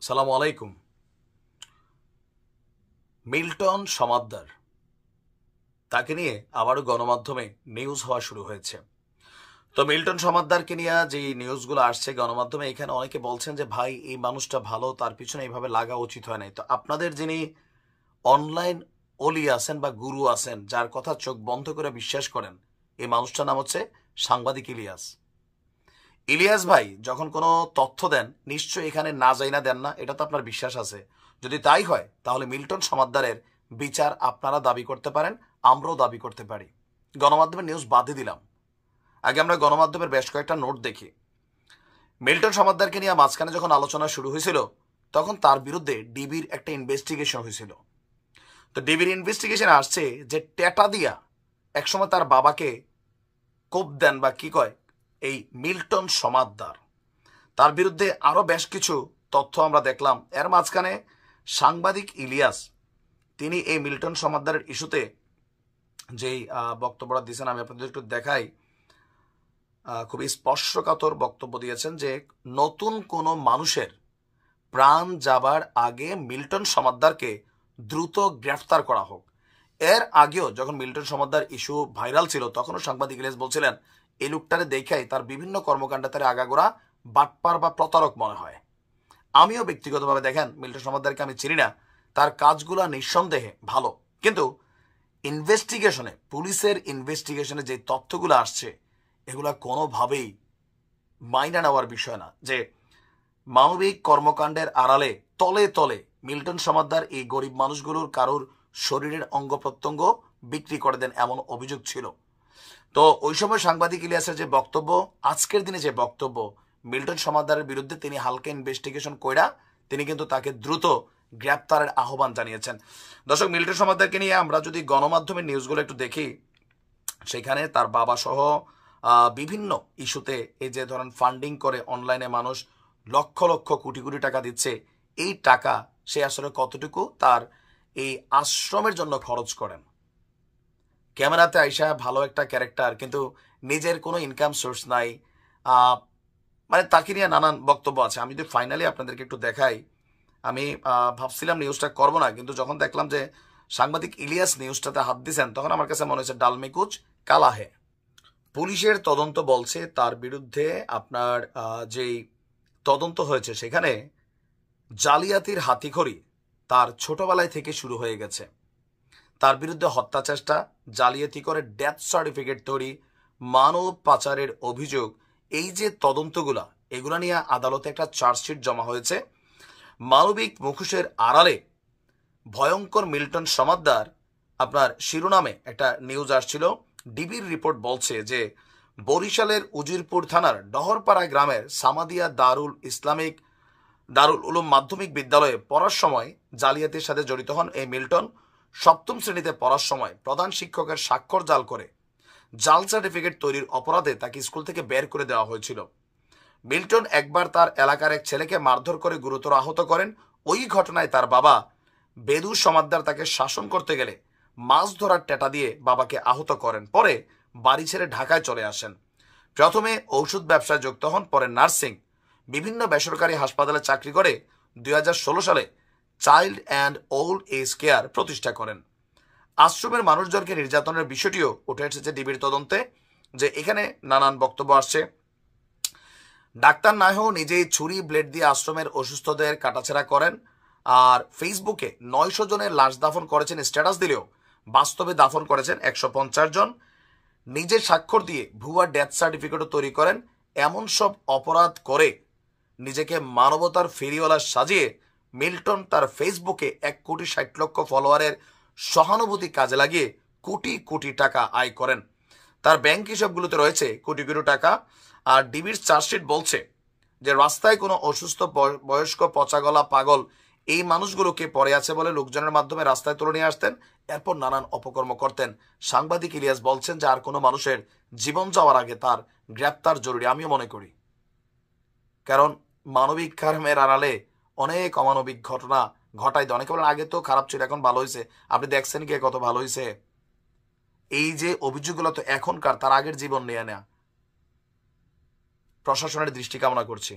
সালামু আলাইকুম। মিল্টন সমাদ্দার, তাকে নিয়ে আবারও গণমাধ্যমে নিউজ হওয়া শুরু হয়েছে। তো মিল্টন সমাদ্দারকে নিয়ে যে নিউজগুলো আসছে গণমাধ্যমে, এখানে অনেকে বলছেন যে ভাই এই মানুষটা ভালো, তার পিছনে এইভাবে লাগা উচিত হয় নাই। তো আপনাদের যিনি অনলাইন অলি আছেন বা গুরু আছেন, যার কথা চোখ বন্ধ করে বিশ্বাস করেন, এই মানুষটার নাম হচ্ছে সাংবাদিক ইলিয়াস। ইলিয়াস ভাই যখন কোনো তথ্য দেন, নিশ্চয়ই এখানে না যাই না দেন না, এটা তো আপনার বিশ্বাস আছে। যদি তাই হয় তাহলে মিল্টন সমাদ্দারের বিচার আপনারা দাবি করতে পারেন, আমরাও দাবি করতে পারি। গণমাধ্যমের নিউজ বাদে দিলাম, আগে আমরা গণমাধ্যমের বেশ কয়েকটা নোট দেখি। মিল্টন সমাদ্দারকে নিয়ে মাঝখানে যখন আলোচনা শুরু হয়েছিল, তখন তার বিরুদ্ধে ডিবির একটা ইনভেস্টিগেশন হয়েছিল। তো ডিবির ইনভেস্টিগেশন আসছে যে টেটা দিয়া একসময় তার বাবাকে কোপ দেন বা কি কয় এই মিল্টন সমাদ্দার। তার বিরুদ্ধে আরো বেশ কিছু তথ্য আমরা দেখলাম। এর মাঝখানে সাংবাদিক ইলিয়াস, তিনি এই মিল্টন সমাদ্দারের ইস্যুতে যেই বক্তব্যটা দিয়েছেন, আমি আপনাদের একটু দেখাই। খুবই স্পর্শকাতর বক্তব্য দিয়েছেন যে নতুন কোনো মানুষের প্রাণ যাবার আগে মিল্টন সমাদ্দারকে দ্রুত গ্রেফতার করা হোক। এর আগেও যখন মিল্টন সমাদ্দার ইস্যু ভাইরাল ছিল, তখনও সাংবাদিক ইলিয়াস বলছিলেন এই লোকটারে দেখাই তার বিভিন্ন কর্মকাণ্ডে তার আগাগোড়া বাটপার বা প্রতারক মনে হয়। আমিও ব্যক্তিগতভাবে, দেখেন, মিল্টন সমাদ্দারকে আমি চিনি না, তার কাজগুলো নিঃসন্দেহে ভালো, কিন্তু ইনভেস্টিগেশনে, পুলিশের ইনভেস্টিগেশনে যে তথ্যগুলো আসছে, এগুলা কোনোভাবেই মাইনা নেওয়ার বিষয় না। যে মানবিক কর্মকাণ্ডের আড়ালে তলে তলে মিল্টন সমাদ্দার এই গরিব মানুষগুলোর কারোর শরীরের অঙ্গ প্রত্যঙ্গ বিক্রি করে দেন, এমন অভিযোগ ছিল। তো ওই সময় সাংবাদিক ইলিয়াসের যে বক্তব্য, আজকের দিনে যে বক্তব্য, মিল্টন সমাদ্দারের বিরুদ্ধে তিনি হালকা ইনভেস্টিগেশন কইরা তিনি কিন্তু তাকে দ্রুত গ্রেপ্তারের আহ্বান জানিয়েছেন। দর্শক, মিল্টন সমাদ্দারকে নিয়ে আমরা যদি গণমাধ্যমের নিউজগুলো একটু দেখি, সেখানে তার বাবা সহ বিভিন্ন ইস্যুতে এই যে ধরেন ফান্ডিং করে অনলাইনে মানুষ লক্ষ লক্ষ কোটি কোটি টাকা দিচ্ছে, এই টাকা সে আসলে কতটুকু তার এই আশ্রমের জন্য খরচ করেন। ক্যামেরাতে আইসা ভালো একটা ক্যারেক্টার, কিন্তু নিজের কোনো ইনকাম সোর্স নাই। মানে তাকে নিয়ে নানান বক্তব্য আছে। আমি যদি ফাইনালি আপনাদেরকে একটু দেখাই, আমি ভাবছিলাম নিউজটা করব না, কিন্তু যখন দেখলাম যে সাংবাদিক ইলিয়াস নিউজটাতে হাত দিয়েছেন, তখন আমার কাছে মনে হচ্ছে ডালমে কুচ কালা হে। পুলিশের তদন্ত বলছে তার বিরুদ্ধে আপনার যেই তদন্ত হয়েছে, সেখানে জালিয়াতির হাতিখড়ি তার ছোটবেলায় থেকে শুরু হয়ে গেছে। তার বিরুদ্ধে হত্যা চেষ্টা, জালিয়াতি করে ডেথ সার্টিফিকেট তৈরি, মানব পাচারের অভিযোগ, এই যে তদন্তগুলা, এগুলা নিয়ে আদালতে একটা চার্জশিট জমা হয়েছে। মানবিক মুখোশের আড়ালে ভয়ঙ্কর মিল্টন সমাদ্দার, আপনার শিরোনামে একটা নিউজ আসছিল। ডিবির রিপোর্ট বলছে যে বরিশালের উজিরপুর থানার ডহরপাড়া গ্রামের সামাদিয়া দারুল উলুম মাধ্যমিক বিদ্যালয়ে পড়ার সময় জালিয়াতির সাথে জড়িত হন এই মিল্টন। সপ্তম শ্রেণীতে পড়ার সময় প্রধান শিক্ষকের স্বাক্ষর জাল করে জাল সার্টিফিকেট তৈরির অপরাধে তাকে স্কুল থেকে বের করে দেওয়া হয়েছিল। মিল্টন একবার তার এলাকার এক ছেলেকে মারধর করে গুরুতর আহত করেন। ওই ঘটনায় তার বাবা বেদু সমাদ্দার তাকে শাসন করতে গেলে মাছ ধরার টেটা দিয়ে বাবাকে আহত করেন। পরে বাড়ি ছেড়ে ঢাকায় চলে আসেন। প্রথমে ঔষধ ব্যবসায় যুক্ত হন, পরে নার্সিং, বিভিন্ন বেসরকারি হাসপাতালে চাকরি করে 2016 সালে child and old age care প্রতিষ্ঠা করেন। আশ্রমের মানুষজনকে নির্যাতনের বিষয়টিও উঠে এসেছে ডিবির তদন্তে, যে এখানে নানান বক্তব্য আসছে। ডাক্তার না হয়েও নিজেই ছুরি ব্লেড দিয়ে আশ্রমের অসুস্থদের কাটাছেড়া করেন। আর ফেসবুকে 900 জনের লাশ দাফন করেছেন স্ট্যাটাস দিলেও বাস্তবে দাফন করেছেন 150 জন। নিজের স্বাক্ষর দিয়ে ভুয়া ডেথ সার্টিফিকেটও তৈরি করেন। এমন সব অপরাধ করে নিজেকে মানবতার ফেরিওয়ালা সাজিয়ে মিল্টন তার ফেসবুকে 1,60,00,000 ফলোয়ারের সহানুভূতি কাজে লাগিয়ে কোটি কোটি টাকা আয় করেন। তার ব্যাংক হিসাবগুলোতে রয়েছে কোটি কোটি টাকা। আর ডিবির চার্জশিট বলছে যে রাস্তায় কোনো অসুস্থ বয়স্ক পচাগলা পাগল, এই মানুষগুলোকে পড়ে আছে বলে লোকজনের মাধ্যমে রাস্তায় তুলে নিয়ে আসতেন, এরপর নানান অপকর্ম করতেন। সাংবাদিক ইলিয়াস বলছেন যে আর কোনো মানুষের জীবন যাওয়ার আগে তার গ্রেপ্তার জরুরি। আমিও মনে করি, কারণ মানবিক কর্মের আড়ালে অনেক অমানবিক ঘটনা ঘটাই দেয়। অনেকে বলেন আগে তো খারাপ ছিল, এখন ভালো হয়েছে। আপনি দেখছেন কি কত ভালো হয়েছে? এই যে অভিযোগগুলো তো এখনকার, তার আগের জীবন নিয়ে নেয়া। প্রশাসনের দৃষ্টি কামনা করছি।